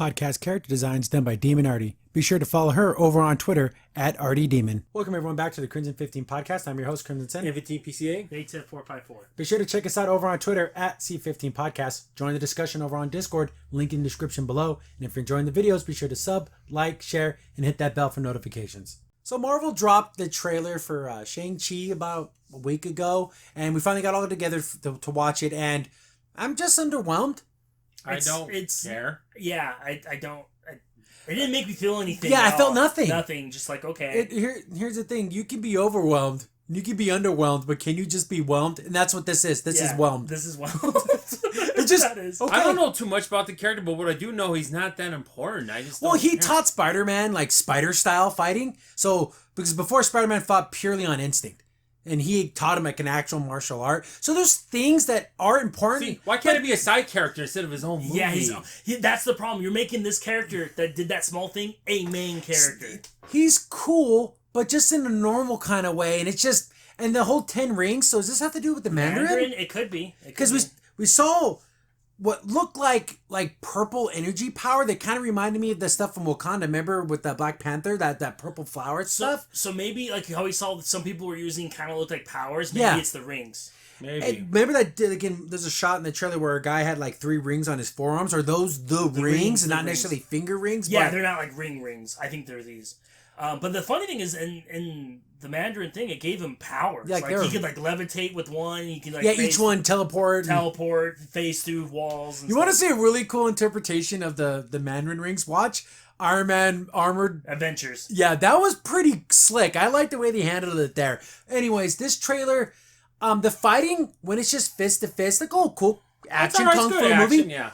podcast character designs done by Demon Artie. Be sure to follow her over on Twitter at ArtieDemon. Welcome everyone back to the Crimson 15 podcast. I'm your host, Crimson Sen. PCA. 810-454. Be sure to check us out over on Twitter at C15 Podcast. Join the discussion over on Discord, link in the description below. And if you're enjoying the videos, be sure to sub, like, share, and hit that bell for notifications. So Marvel dropped the trailer for Shang-Chi about a week ago, and we finally got all together to watch it, and I'm just underwhelmed. I don't care. Yeah, I don't. It didn't make me feel anything. Yeah, I felt nothing. Nothing. Just like, okay. Here's the thing. You can be overwhelmed. You can be underwhelmed, but can you just be whelmed? And that's what this is. This is whelmed. This is whelmed. It just, okay. I don't know too much about the character, but what I do know, he's not that important. I just he taught Spider-Man like spider-style fighting. So, because before Spider-Man fought purely on instinct. And he taught him like an actual martial art. So there's things that are important. See, why can't it be a side character instead of his own movie? Yeah, that's the problem. You're making this character that did that small thing a main character. He's cool, but just in a normal kind of way. And it's just, and the whole 10 rings. So does this have to do with the Mandarin? It could be. Because we saw what looked like purple energy power that kind of reminded me of the stuff from Wakanda. Remember with the Black Panther, that purple flower stuff? So maybe like how we saw that some people were using kind of looked like powers. Maybe it's the rings. Maybe. And remember that again? There's a shot in the trailer where a guy had like 3 rings on his forearms. Are those the rings and not necessarily finger rings? Yeah, they're not like rings. I think they're these. But the funny thing is, in the Mandarin thing, it gave him powers. Like he could like levitate with one. He could each one teleport, phase through walls. You want to see a really cool interpretation of the Mandarin rings? Watch Iron Man Armored Adventures. Yeah, that was pretty slick. I like the way they handled it there. Anyways, this trailer, the fighting when it's just fist to fist, like cool action kung fu movie. Yeah.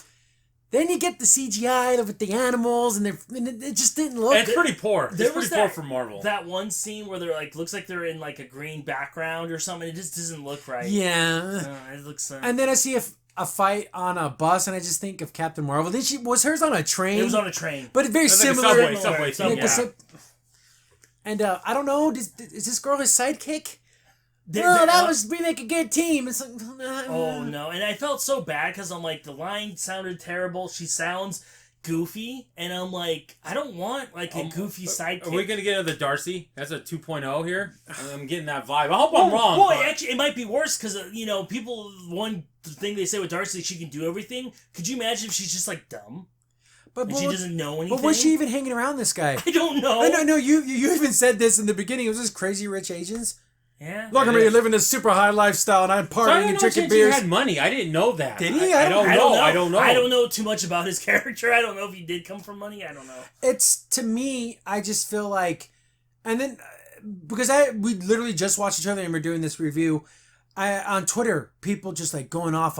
Then you get the CGI with the animals, and it just didn't look. It's pretty poor. It's pretty poor for Marvel. That one scene where they're like, looks like they're in like a green background or something. It just doesn't look right. Yeah. It looks. And then I see a fight on a bus, and I just think of Captain Marvel. Was hers on a train? It was on a train, but it's very similar. Subway. And I don't know. Is this girl his sidekick? That was we make a good team. It's like, oh no, and I felt so bad because I'm like, the line sounded terrible. She sounds goofy, and I'm like, I don't want like a goofy sidekick. Are we gonna get another Darcy? That's a 2.0 here. I'm getting that vibe. I hope I'm wrong. Well, actually, it might be worse because people. One thing they say with Darcy, she can do everything. Could you imagine if she's just like dumb? But she doesn't know anything. But was she even hanging around this guy? I don't know. I know. You even said this in the beginning. It was just Crazy Rich Asians. Yeah. Look at me living this super high lifestyle, and I'm partying and drinking beers. He had money. I didn't know that. Did he? I don't know. I don't know. I don't know too much about his character. I don't know if he did come from money. I don't know. It's, to me, I just feel like, and then because we literally just watched each other and we're doing this review. On Twitter, people just like going off,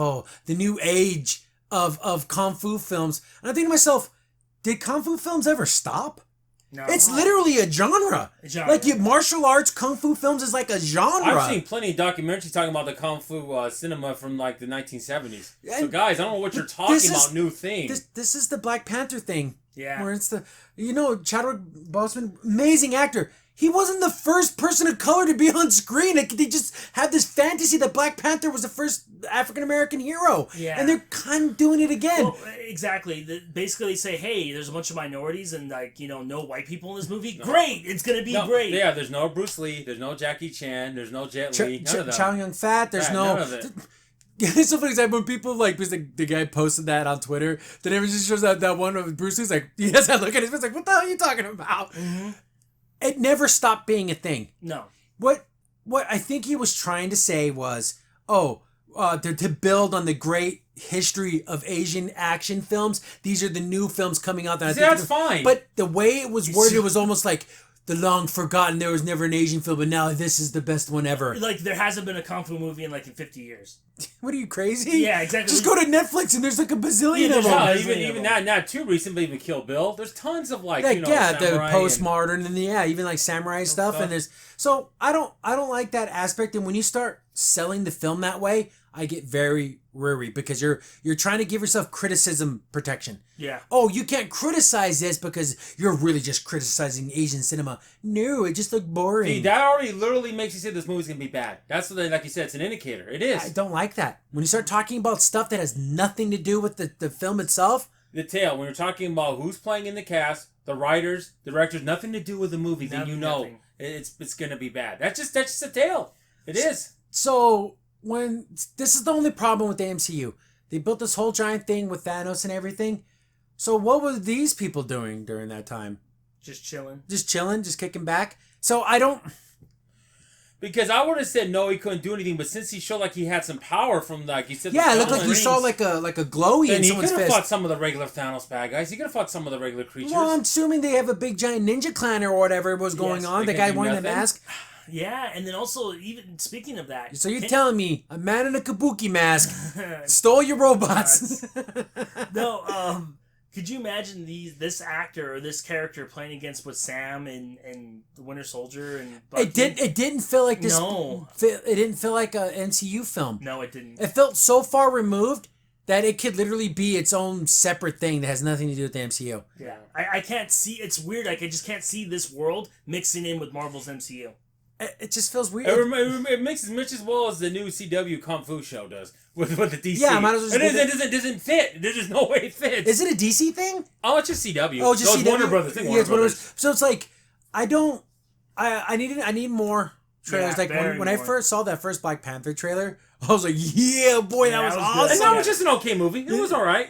the new age of kung fu films, and I think to myself, did kung fu films ever stop? No. It's literally a genre. Like martial arts, kung fu films is like a genre. I've seen plenty of documentaries talking about the kung fu cinema from like the 1970s. So guys, I don't know what you're talking about. New things. This is the Black Panther thing. Yeah. Where it's Chadwick Boseman, amazing actor. He wasn't the first person of color to be on screen. They just had this fantasy that Black Panther was the first African-American hero. Yeah. And they're kind of doing it again. Well, exactly. Basically, they say, hey, there's a bunch of minorities and, no white people in this movie. No. Great! It's going to be great. Yeah, there's no Bruce Lee. There's no Jackie Chan. There's no Jet Li. None of them. Chow Yun-Fat. There's none of it. It's so funny because when people because the guy posted that on Twitter, then it just shows that one of Bruce Lee's like, he has that look at his face like, what the hell are you talking about? Mm-hmm. It never stopped being a thing. No. What I think he was trying to say was, to build on the great history of Asian action films. These are the new films coming out. That's fine. But the way it was worded, it was almost like the long forgotten. There was never an Asian film, but now this is the best one ever. Like there hasn't been a kung fu movie in 50 years. What are you, crazy? Yeah, exactly. Just go to Netflix and there's like a bazillion of them. No, even not too recent, but even Kill Bill. There's tons of the postmodern and even like samurai stuff. And there's I don't like that aspect. And when you start selling the film that way, I get very weary because you're trying to give yourself criticism protection. Yeah. Oh, you can't criticize this because you're really just criticizing Asian cinema. No, it just looked boring. See, that already literally makes you say this movie's gonna be bad. That's like you said, it's an indicator. It is. I don't like that. When you start talking about stuff that has nothing to do with the film itself, the tail. When you're talking about who's playing in the cast, the writers, the directors, nothing to do with the movie, then nothing. It's gonna be bad. That's just a tale. It is. So this is the only problem with the MCU. They built this whole giant thing with Thanos and everything. So what were these people doing during that time? Just chilling. Just kicking back. So I don't... Because I would have said no, he couldn't do anything, but since he showed like he had some power from like you said, yeah, it looked like you saw like a glowy in someone's fist. Then he could have fought some of the regular Thanos bad guys. He could have fought some of the regular creatures. Well, I'm assuming they have a big giant ninja clan or whatever was going on. The guy wearing the mask. Yeah, and then also even speaking of that, so you're telling me a man in a kabuki mask stole your robots? No, could you imagine this actor or this character playing against with Sam and the Winter Soldier and Bucky? It didn't feel like this. No, it didn't feel like a MCU film. No, it didn't. It felt so far removed that it could literally be its own separate thing that has nothing to do with the MCU. Yeah, I can't see. It's weird. Like I just can't see this world mixing in with Marvel's MCU. It just feels weird. It mixes much as well as the new CW Kung Fu show does with the DC. Yeah, might as well. It doesn't fit. There's just no way it fits. Is it a DC thing? Oh, it's just CW. Oh, just CW. Warner Brothers. Warner Brothers. So it's like I need more trailers. Yeah, like when I first saw that first Black Panther trailer, I was like, yeah, boy, that was awesome. And that was just an okay movie. It was all right.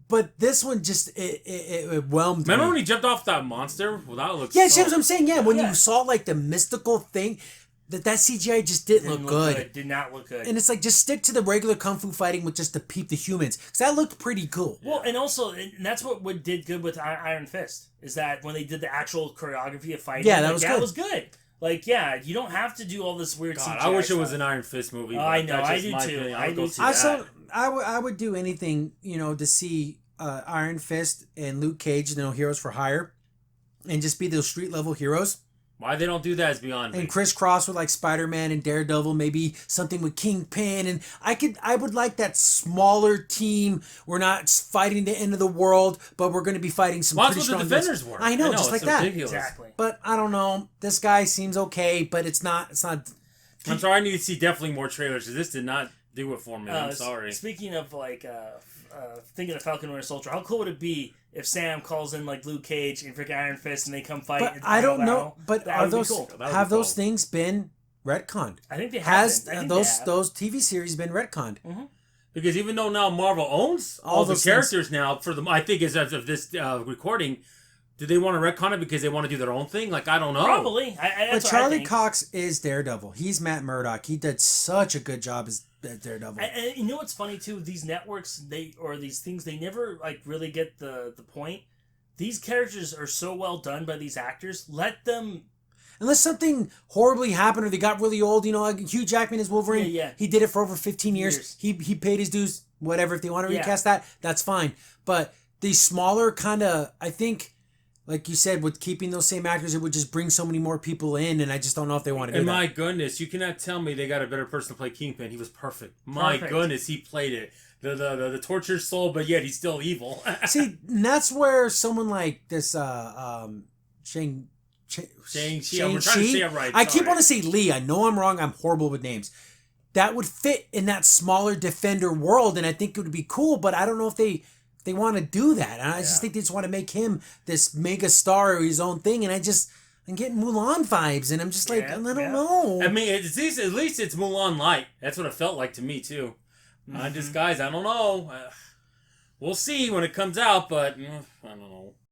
But this one just it whelmed me. Remember when he jumped off that monster? Well, that looks. Yeah, that's what I'm saying. Yeah, when you saw like the mystical thing, that CGI just didn't look good. Did not look good. And it's like just stick to the regular kung fu fighting with just to peep the humans, because that looked pretty cool. Well, and also, and that's what did good with Iron Fist is that when they did the actual choreography of fighting, that was good. Like, yeah, you don't have to do all this weird CGI I wish stuff. it was an Iron Fist movie. I know, I do too. I would do anything, to see Iron Fist and Luke Cage, Heroes for Hire, and just be those street level heroes. Why they don't do that is beyond me. And crisscross with like Spider-Man and Daredevil, maybe something with Kingpin, and I would like that smaller team. We're not fighting the end of the world, but we're going to be fighting some pretty strong. What the Defenders were. I know, just like that. Ridiculous. Exactly. But I don't know. This guy seems okay, but it's not. I'm sorry. I need to see definitely more trailers because this did not do it for me. I'm sorry. Speaking of like thinking of Falcon Winter Soldier, how cool would it be if Sam calls in like Luke Cage and freaking Iron Fist and they come fight? But I don't know. But are those those things been retconned? I think they have. Those TV series been retconned? Mm-hmm. Because even though now Marvel owns all the characters now, I think as of this recording, do they want to retcon it because they want to do their own thing? Like, I don't know. Probably. But Charlie Cox is Daredevil. He's Matt Murdock. He did such a good job as Daredevil. And you know what's funny too? These networks, these things, they never like really get the point. These characters are so well done by these actors. Let them. Unless something horribly happened or they got really old, like Hugh Jackman is Wolverine. Yeah. He did it for over 15 years. He paid his dues. Whatever. If they want to recast that, that's fine. But these smaller kind of, I think. Like you said, with keeping those same actors, it would just bring so many more people in, and I just don't know if they want to do that. And my goodness, you cannot tell me they got a better person to play Kingpin. He was perfect. My goodness, he played it. The tortured soul, but yet he's still evil. See, and that's where someone like this Shang-Chi. I'm trying to say it right. I keep wanting to say Lee. I know I'm wrong. I'm horrible with names. That would fit in that smaller Defender world, and I think it would be cool, but I don't know if they want to do that. And I just think they just want to make him this mega star or his own thing. And I'm getting Mulan vibes. And I'm just like, I don't know. I mean, at least it's Mulan light. That's what it felt like to me, too. Guys, I don't know. We'll see when it comes out, but I don't know.